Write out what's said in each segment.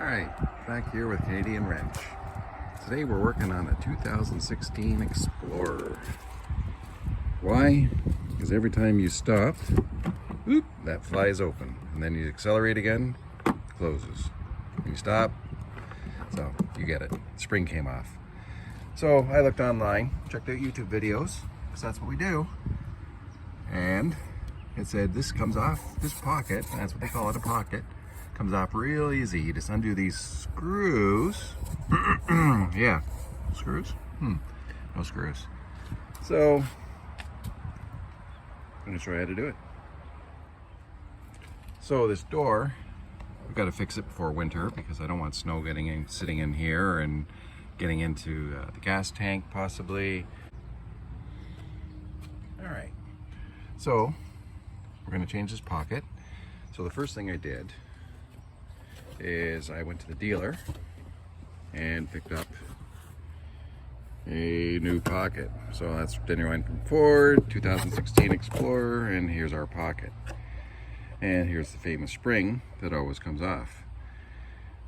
Alright, back here with Canadian Wrench. Today we're working on a 2016 Explorer. Why? Because every time you stop, whoop, that flies open. And then you accelerate again, it closes. And you stop, so you get it. The spring came off. So I looked online, checked out YouTube videos, because that's what we do. And it said this comes off this pocket, that's what they call it, a pocket. Comes off real easy. You just undo these screws. Yeah, screws? No screws. So, I'm gonna show you how to do it. So this door, we've got to fix it before winter because I don't want snow sitting in here and getting into the gas tank possibly. All right, so we're gonna change this pocket. So the first thing I did is I went to the dealer and picked up a new pocket. So that's genuine from Ford, 2016 Explorer, and here's our pocket. And here's the famous spring that always comes off.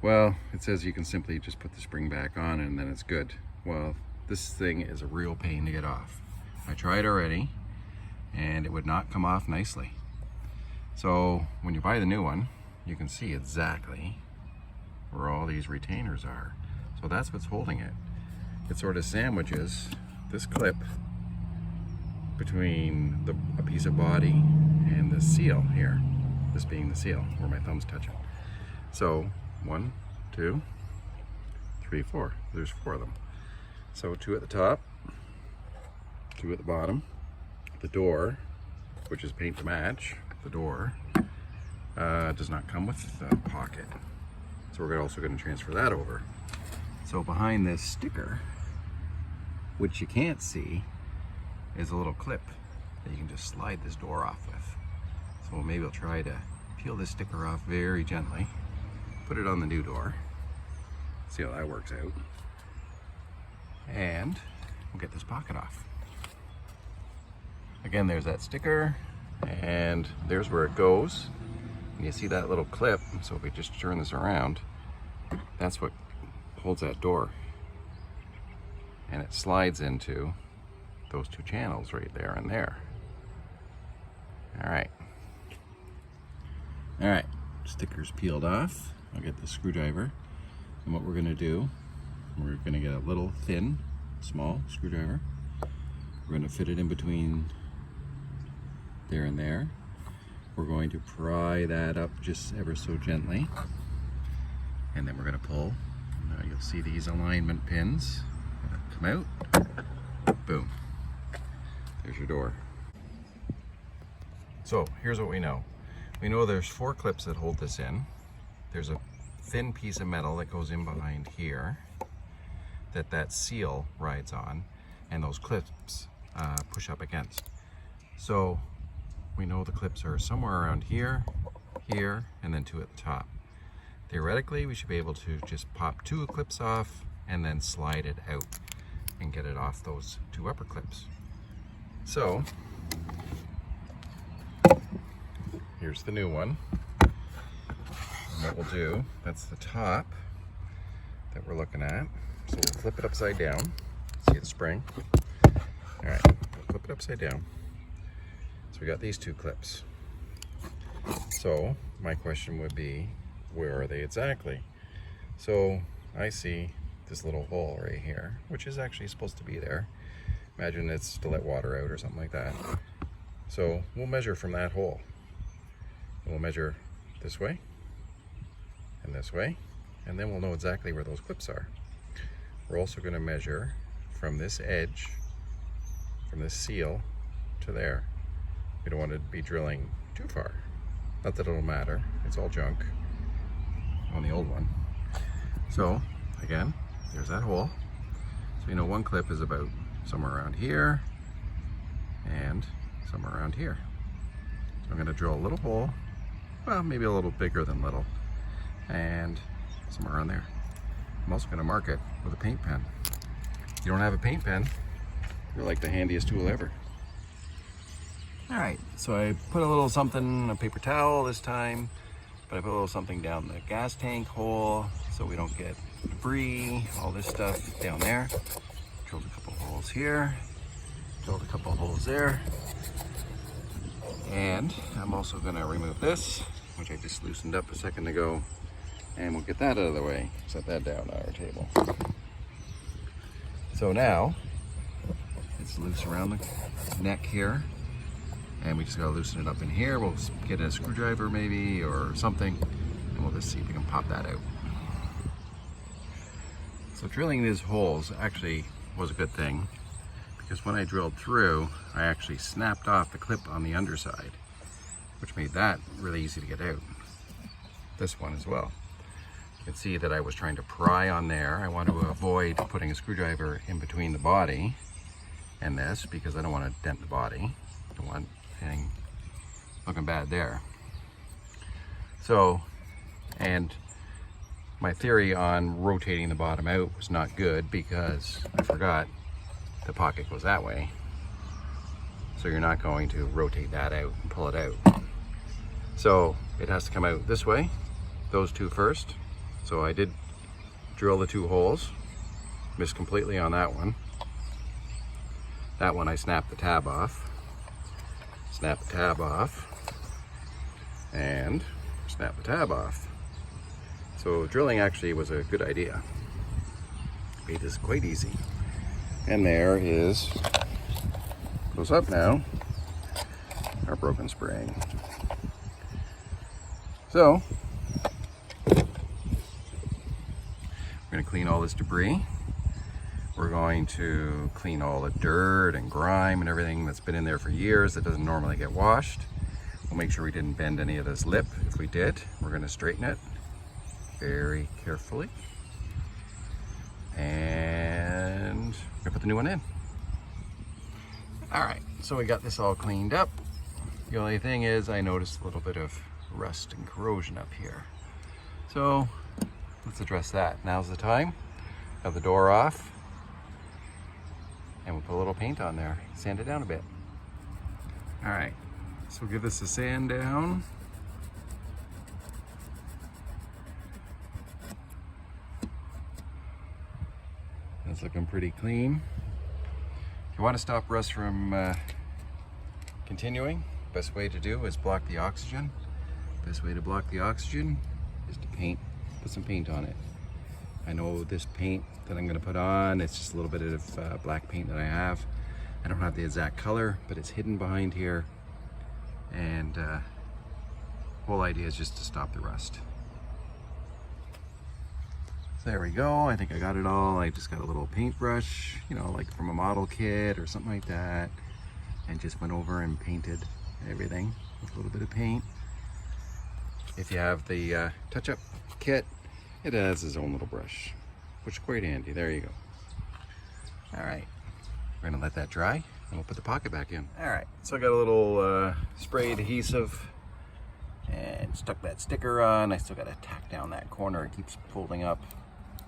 Well, it says you can simply just put the spring back on and then it's good. Well, this thing is a real pain to get off. I tried already and it would not come off nicely. So when you buy the new one, you can see exactly where all these retainers are. So that's what's holding it. It sort of sandwiches this clip between a piece of body and the seal here. This being the seal, where my thumb's touching. So 1, 2, 3, 4. There's 4 of them. So 2 at the top, 2 at the bottom. The door, which is paint to match, the door does not come with a pocket. So we're also going to transfer that over. So behind this sticker, which you can't see, is a little clip that you can just slide this door off with. So maybe we'll try to peel this sticker off very gently, put it on the new door, see how that works out, and we'll get this pocket off. Again, there's that sticker, and there's where it goes. And you see that little clip, so if we just turn this around, that's what holds that door. And it slides into those 2 channels right there and there. All right. All right, sticker's peeled off. I'll get the screwdriver. And what we're gonna do, we're gonna get a little thin, small screwdriver. We're gonna fit it in between there and there. We're going to pry that up just ever so gently. And then we're gonna pull. Now you'll see these alignment pins come out. Boom. There's your door. So here's what we know. We know there's 4 clips that hold this in. There's a thin piece of metal that goes in behind here that seal rides on, and those clips push up against. So we know the clips are somewhere around here, here, and then 2 at the top. Theoretically, we should be able to just pop 2 clips off and then slide it out and get it off those 2 upper clips. So here's the new one. And what we'll do, that's the top that we're looking at. So we'll flip it upside down. See the spring? All right, we'll flip it upside down. So we got these 2 clips. So my question would be, where are they exactly? So I see this little hole right here, which is actually supposed to be there. Imagine it's to let water out or something like that. So we'll measure from that hole. We'll measure this way and this way, and then we'll know exactly where those clips are. We're also going to measure from this edge, from this seal to there. We don't want to be drilling too far. Not that it'll matter, it's all junk on the old one. So again, there's that hole. So you know 1 clip is about somewhere around here and somewhere around here. So I'm going to drill a little hole, well, maybe a little bigger than little, and somewhere around there. I'm also going to mark it with a paint pen. If you don't have a paint pen, you're like the handiest tool ever. All right, so I put a little something, a paper towel this time, But I put a little something down the gas tank hole so we don't get debris, all this stuff down there. Drilled a couple holes here, drilled a couple holes there. And I'm also gonna remove this, which I just loosened up a second ago, and we'll get that out of the way. Set that down on our table. So now, it's loose around the neck here, and we just gotta loosen it up in here. We'll get a screwdriver maybe, or something, and we'll just see if we can pop that out. So drilling these holes actually was a good thing, because when I drilled through, I actually snapped off the clip on the underside, which made that really easy to get out. This one as well. You can see that I was trying to pry on there. I want to avoid putting a screwdriver in between the body and this, because I don't want to dent the body. I don't want anything looking bad there. So, and my theory on rotating the bottom out was not good, because I forgot the pocket goes that way. So you're not going to rotate that out and pull it out. So it has to come out this way, those two first. So I did drill the 2 holes, missed completely on that one. That one I snapped the tab off, snap the tab off, and snap the tab off. So drilling actually was a good idea. Made this quite easy. And there is, goes up now, our broken spring. So, we're gonna clean all this debris. We're going to clean all the dirt and grime and everything that's been in there for years that doesn't normally get washed. We'll make sure we didn't bend any of this lip. If we did, we're gonna straighten it very carefully. And we're gonna put the new one in. All right, so we got this all cleaned up. The only thing is I noticed a little bit of rust and corrosion up here. So let's address that. Now's the time. Have the door off, and we'll put a little paint on there, sand it down a bit. All right, so we'll give this a sand down. That's looking pretty clean. If you want to stop rust from continuing, best way to do is block the oxygen. Best way to block the oxygen is to put some paint on it. I know this paint that I'm going to put on, it's just a little bit of black paint that I have. I don't have the exact color, but it's hidden behind here. And whole idea is just to stop the rust. There we go. I think I got it all. I just got a little paintbrush, you know, like from a model kit or something like that, and just went over and painted everything with a little bit of paint. If you have the touch-up kit, it has its own little brush, which is quite handy. There you go. All right, we're gonna let that dry, and we'll put the pocket back in. All right, so I got a little spray adhesive and stuck that sticker on. I still got to tack down that corner. It keeps folding up.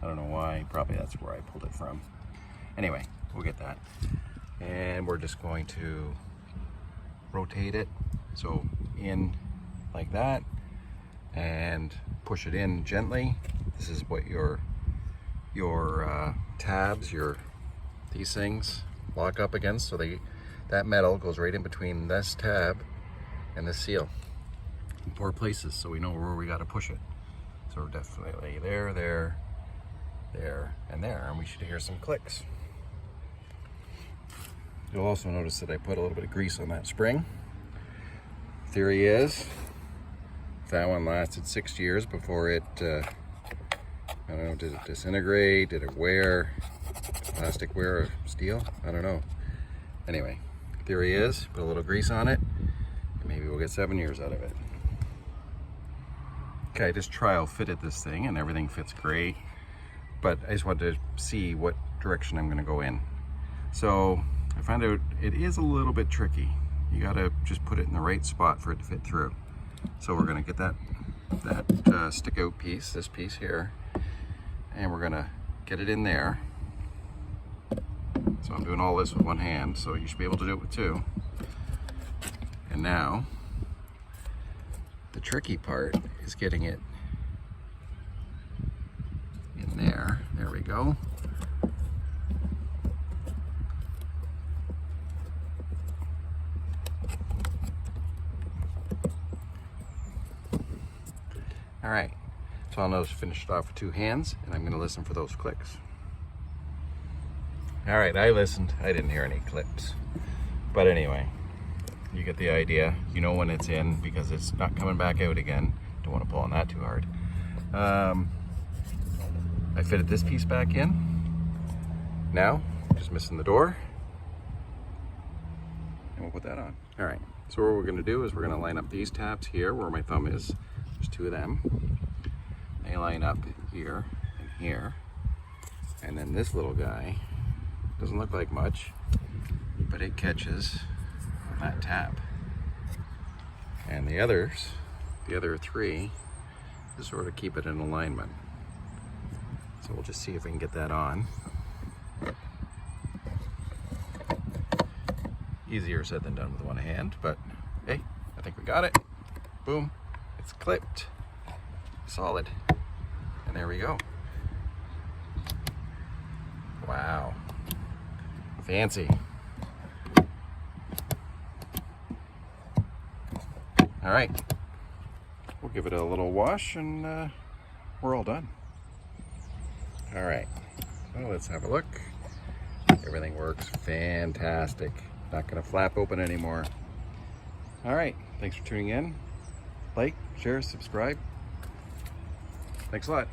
I don't know why. Probably that's where I pulled it from. Anyway, we'll get that. And we're just going to rotate it. So in like that, and push it in gently. This is what your tabs, these things lock up against. So that metal goes right in between this tab and this seal. 4 places, so we know where we got to push it. So we're definitely there, there, there, and there, and we should hear some clicks. You'll also notice that I put a little bit of grease on that spring. Theory is, if that one lasted 6 years before it, I don't know, did it disintegrate? Did it wear? Plastic wear or steel? I don't know. Anyway, theory is, put a little grease on it, and maybe we'll get 7 years out of it. Okay, I just trial fitted this thing and everything fits great, but I just wanted to see what direction I'm going to go in. So I found out it is a little bit tricky. You got to just put it in the right spot for it to fit through. So we're going to get that stick out piece, this piece here, and we're going to get it in there. So I'm doing all this with one hand, so you should be able to do it with 2. And now The tricky part is getting it in there. There we go. All right, so I'll notice finish it off with 2 hands, and I'm gonna listen for those clicks. All right, I listened. I didn't hear any clips. But anyway, you get the idea. You know when it's in because it's not coming back out again. Don't want to pull on that too hard. I fitted this piece back in. Now, just missing the door. And we'll put that on. All right, so what we're gonna do is we're gonna line up these tabs here where my thumb is. There's 2 of them. They line up here and here. And then this little guy, doesn't look like much, but it catches on that tab. And the other 3, just sort of keep it in alignment. So we'll just see if we can get that on. Easier said than done with one hand, but hey, I think we got it. Boom, it's clipped, solid. And there we go. Wow. Fancy. All right, we'll give it a little wash and we're all done. All right, well, let's have a look. Everything works fantastic. Not gonna flap open anymore. All right, thanks for tuning in. Like, share, subscribe. Thanks a lot.